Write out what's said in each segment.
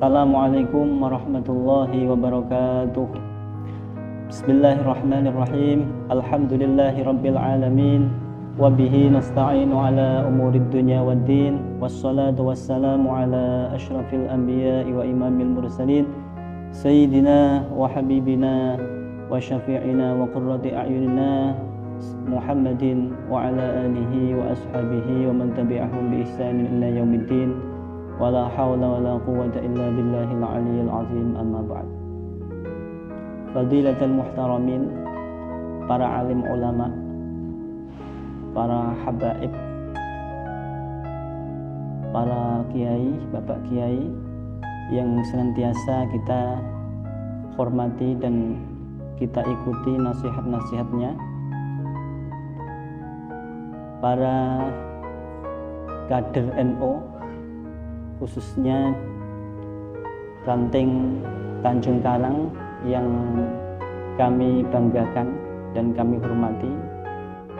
Assalamualaikum warahmatullahi wabarakatuh. Bismillahirrahmanirrahim. Alhamdulillahi rabbil alamin. Wabihi nasta'inu ala umurid dunya waddin. Wassalatu wassalamu ala ashrafil anbiya'i wa imamil mursalin, Sayyidina wa habibina wa syafi'ina wa qurrati a'yunina Muhammadin wa ala alihi wa ashabihi wa man tabi'ahum bi ihsanin ila yaumiddin. Wala hawla wala quwwata illa billahil aliyyil azim, amma ba'd. Fadilatul muhtaramin, para alim ulama, para habaib, para kiai, bapak kiai yang senantiasa kita hormati dan kita ikuti nasihat-nasihatnya, para kader NU, khususnya ranting Tanjung Karang yang kami banggakan dan kami hormati,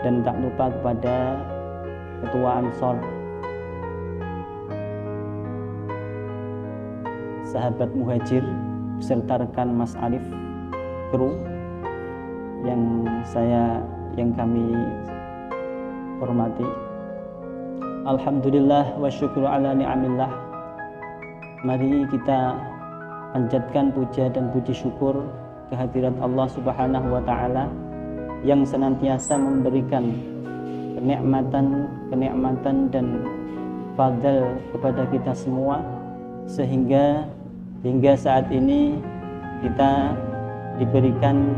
dan tak lupa kepada Ketua Ansor, sahabat Muhajir beserta rekan Mas Arif Kru yang kami hormati. Alhamdulillah wa syukru ala ni'amillah. Mari kita panjatkan puja dan puji syukur kehadirat Allah Subhanahu wa ta'ala yang senantiasa memberikan kenikmatan dan fadl kepada kita semua, sehingga hingga saat ini kita diberikan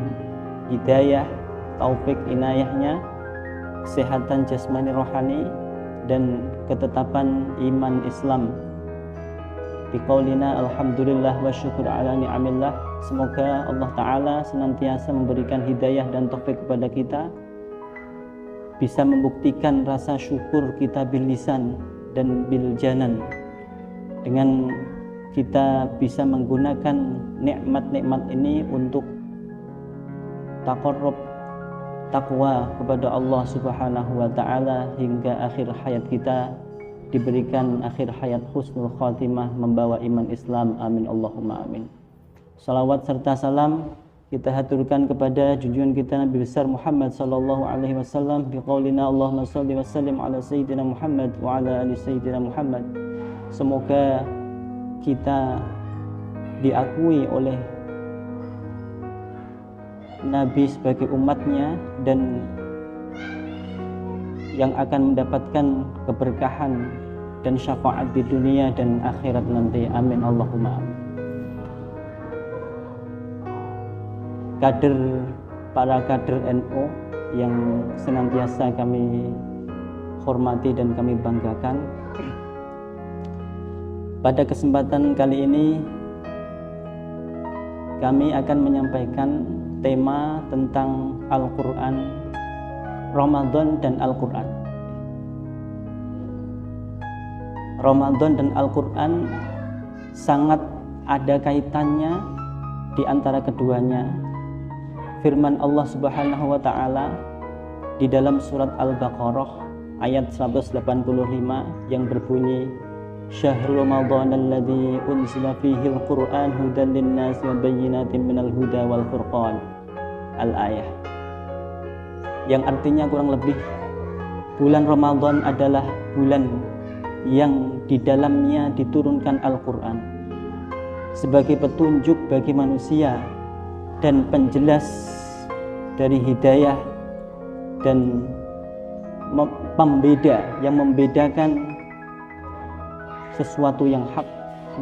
hidayah, taufik inayahnya, kesehatan jasmani rohani, dan ketetapan iman Islam. Biqaulina alhamdulillah wa syukur ala ni'amillah. Semoga Allah Ta'ala senantiasa memberikan hidayah dan taufik kepada kita, bisa membuktikan rasa syukur kita bil lisan dan bil janan, dengan kita bisa menggunakan nikmat-nikmat ini untuk taqarrub, takwa kepada Allah Subhanahu wa ta'ala, hingga akhir hayat kita diberikan akhir hayat husnul khatimah membawa iman Islam. Amin Allahumma amin. Salawat serta salam kita haturkan kepada junjungan kita Nabi besar Muhammad sallallahu alaihi wasallam, biqaulina Allahumma shalli wa sallim ala sayyidina Muhammad wa ala ali sayyidina Muhammad. Semoga kita diakui oleh Nabi sebagai umatnya dan yang akan mendapatkan keberkahan dan syafaat di dunia dan akhirat nanti. Amin Allahumma amin. Para kader NU yang senantiasa kami hormati dan kami banggakan, pada kesempatan kali ini kami akan menyampaikan tema tentang Al-Quran, Ramadan dan Al-Quran. Ramadan dan Al-Quran sangat ada kaitannya di antara keduanya. Firman Allah Subhanahu wa ta'ala di dalam surat Al-Baqarah ayat 185 yang berbunyi, Syahrul Ramadan alladzi unzila fihi al-Qur'an hudan lin-nasi wa bayyinatin minal huda wal furqan. Al-ayah, yang artinya kurang lebih bulan Ramadan adalah bulan yang di dalamnya diturunkan Al-Quran sebagai petunjuk bagi manusia dan penjelas dari hidayah dan pembeda yang membedakan sesuatu yang hak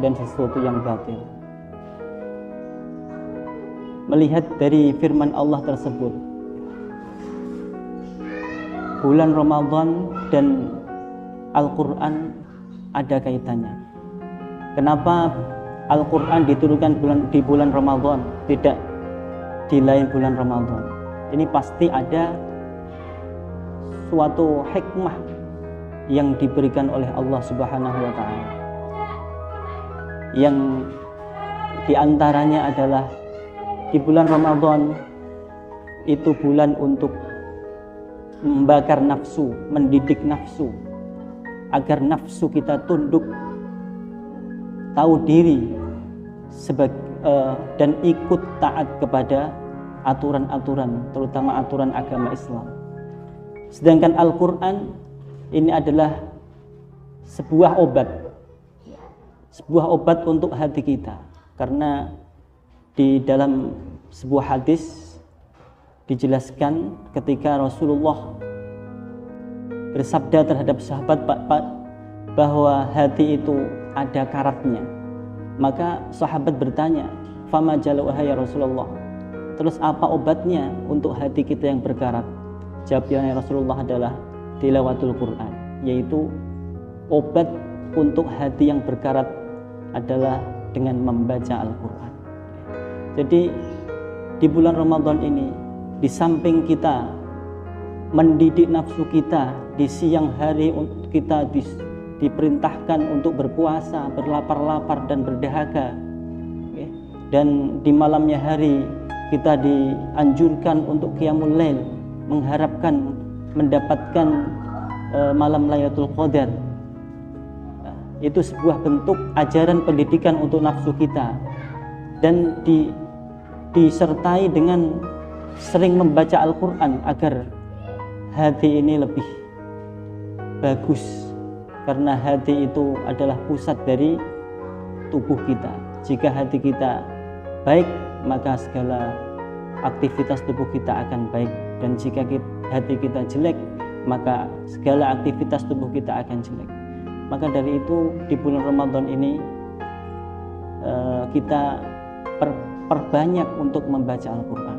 dan sesuatu yang batil. Melihat dari firman Allah tersebut, bulan Ramadan dan Al-Quran ada kaitannya. Kenapa Al-Quran diturunkan di bulan Ramadan, tidak di lain bulan Ramadan? Ini pasti ada suatu hikmah yang diberikan oleh Allah Subhanahu wa ta'ala, yang diantaranya adalah di bulan Ramadan itu bulan untuk membakar nafsu, mendidik nafsu, agar nafsu kita tunduk, tahu diri, dan ikut taat kepada aturan-aturan, terutama aturan agama Islam. Sedangkan Al-Quran ini adalah sebuah obat untuk hati kita, karena di dalam sebuah hadis dijelaskan ketika Rasulullah bersabda terhadap sahabat bahwa hati itu ada karatnya. Maka sahabat bertanya, "Fama jaluha ya Rasulullah?" Terus apa obatnya untuk hati kita yang berkarat? Jawabnya Rasulullah adalah tilawatul Quran, yaitu obat untuk hati yang berkarat adalah dengan membaca Al-Quran. Jadi di bulan Ramadan ini, di samping kita mendidik nafsu kita, di siang hari kita diperintahkan untuk berpuasa, berlapar-lapar dan berdahaga, dan di malamnya hari kita dianjurkan untuk qiyamul lail, mengharapkan mendapatkan malam Lailatul Qadar. Itu sebuah bentuk ajaran pendidikan untuk nafsu kita, dan disertai dengan sering membaca Al-Quran agar hati ini lebih bagus, karena hati itu adalah pusat dari tubuh kita. Jika hati kita baik, maka segala aktivitas tubuh kita akan baik, dan jika hati kita jelek, maka segala aktivitas tubuh kita akan jelek. Maka dari itu di bulan Ramadan ini kita perbanyak untuk membaca Al-Quran,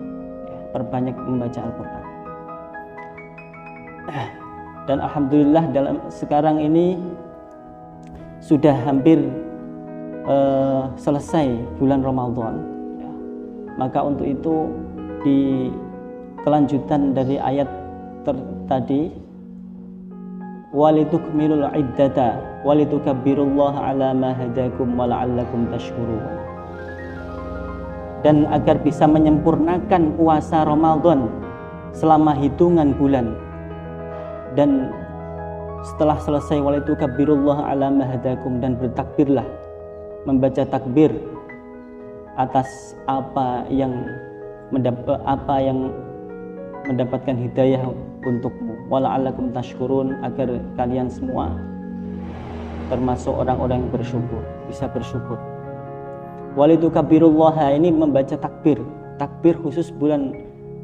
perbanyak membaca Al-Quran. Dan alhamdulillah sekarang ini sudah hampir selesai bulan Ramadan. Maka untuk itu di kelanjutan dari ayat tadi, walitukmilul iddata walitukabbirullaha ala ma hadakum wala'allakum tashkurun. Dan agar bisa menyempurnakan puasa Ramadan selama hitungan bulan, dan setelah selesai walitukabbirullaha ala ma hadakum, dan bertakbirlah, membaca takbir atas apa yang mendapatkan hidayah untukmu, wala'allakum tashkurun, agar kalian semua termasuk orang-orang yang bersyukur, bisa bersyukur. Walitukabbirullaha ini membaca takbir khusus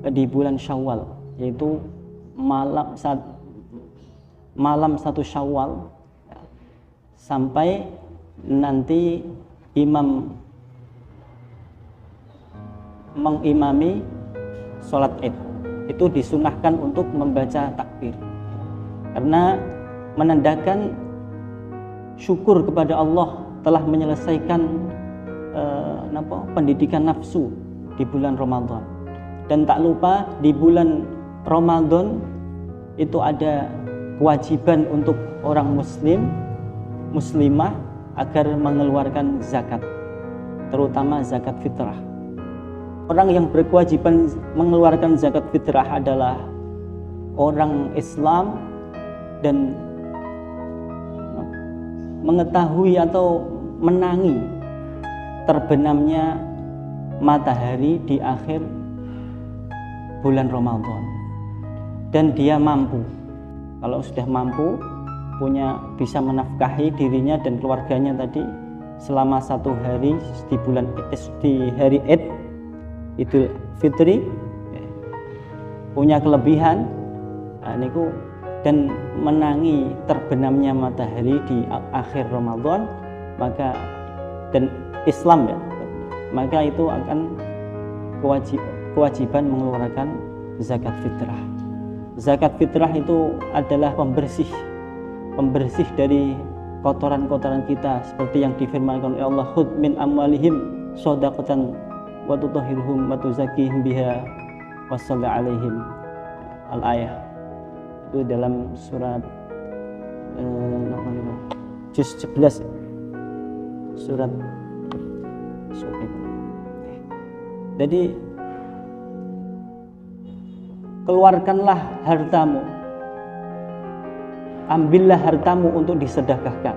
di bulan Syawal, yaitu malam 1 Syawal sampai nanti imam mengimami sholat Id, itu disunahkan untuk membaca takbir, karena menandakan syukur kepada Allah telah menyelesaikan pendidikan nafsu di bulan Ramadan. Dan tak lupa di bulan Ramadan itu ada kewajiban untuk orang muslimah agar mengeluarkan zakat, terutama zakat fitrah. Orang yang berkewajiban mengeluarkan zakat fitrah adalah orang Islam dan mengetahui atau menangi terbenamnya matahari di akhir bulan Ramadan, dan dia mampu. Kalau sudah mampu, bisa menafkahi dirinya dan keluarganya tadi selama 1 hari di hari Id, Idul Fitri, punya kelebihan dan menangi terbenamnya matahari di akhir Ramadan, dan Islam maka itu akan kewajiban mengeluarkan zakat fitrah. Zakat fitrah itu adalah pembersih dari kotoran-kotoran kita, seperti yang difirmankan oleh Allah, khudz min amwalihim shadaqatan wa tutahhiruhum wa tuzakkihim biha wa shalli alaihim. Al-ayah itu dalam surat juz 11 surat. Jadi keluarkanlah hartamu, ambillah hartamu untuk disedekahkan.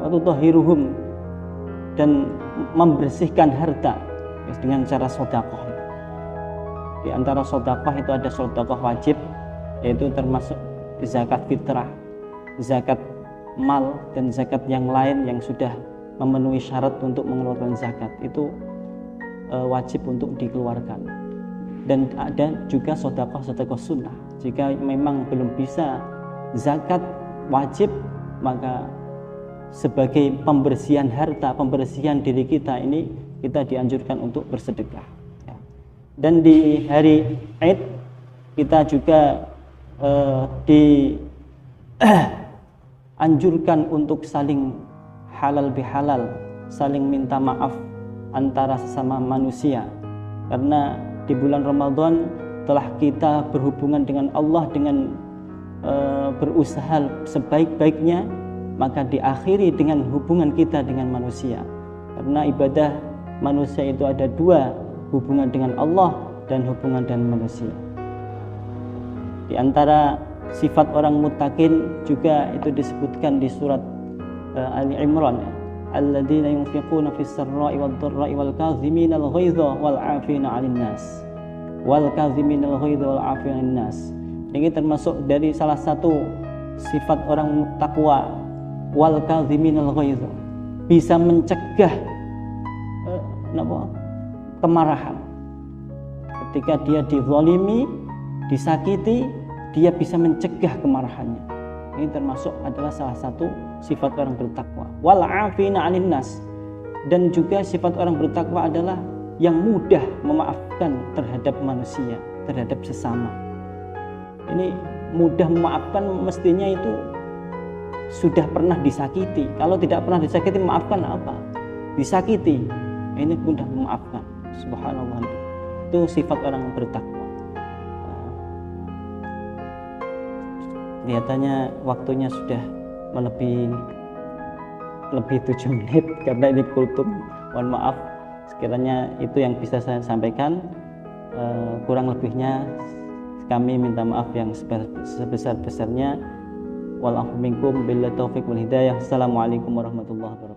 Watutahhiruhum, dan membersihkan harta dengan cara sedekah. Di antara sedekah itu ada sedekah wajib, yaitu termasuk zakat fitrah, zakat mal, dan zakat yang lain yang sudah memenuhi syarat untuk mengeluarkan zakat itu wajib untuk dikeluarkan. Dan ada juga sedekah sunnah. Jika memang belum bisa zakat wajib, maka sebagai pembersihan harta, pembersihan diri kita ini, kita dianjurkan untuk bersedekah. Dan di hari Id kita juga dianjurkan untuk saling halal bihalal, saling minta maaf antara sesama manusia, karena di bulan Ramadan telah kita berhubungan dengan Allah dengan berusaha sebaik-baiknya, maka diakhiri dengan hubungan kita dengan manusia. Karena ibadah manusia itu ada dua, hubungan dengan Allah dan hubungan dengan manusia. Di antara sifat orang muttaqin juga itu disebutkan di surat Ali Imran, alladzina yunfiquna fis sarra'i wad dharra'i wal kaziminal ghaidha wal 'afina 'anil nas. Wal kaziminal ghaidha wal 'afina 'anil nas. Ini termasuk dari salah satu sifat orang takwa, wal kaziminal ghaidha, bisa mencegah kemarahan. Ketika dia dizalimi, disakiti, dia bisa mencegah kemarahannya. Ini termasuk adalah salah satu sifat orang bertakwa. Wal 'afina 'anil nas. Dan juga sifat orang bertakwa adalah yang mudah memaafkan terhadap manusia, terhadap sesama. Ini mudah memaafkan, mestinya itu sudah pernah disakiti. Kalau tidak pernah disakiti, maafkan apa? Disakiti, ini mudah memaafkan. Subhanallah, itu sifat orang bertakwa. Kelihatannya waktunya sudah lebih 7 menit karena ini kultum. Mohon maaf, sekiranya itu yang bisa saya sampaikan. Kurang lebihnya kami minta maaf yang sebesar-besarnya. Wal afu minkum billahi taufiq wal hidayah. Assalamualaikum warahmatullahi wabarakatuh.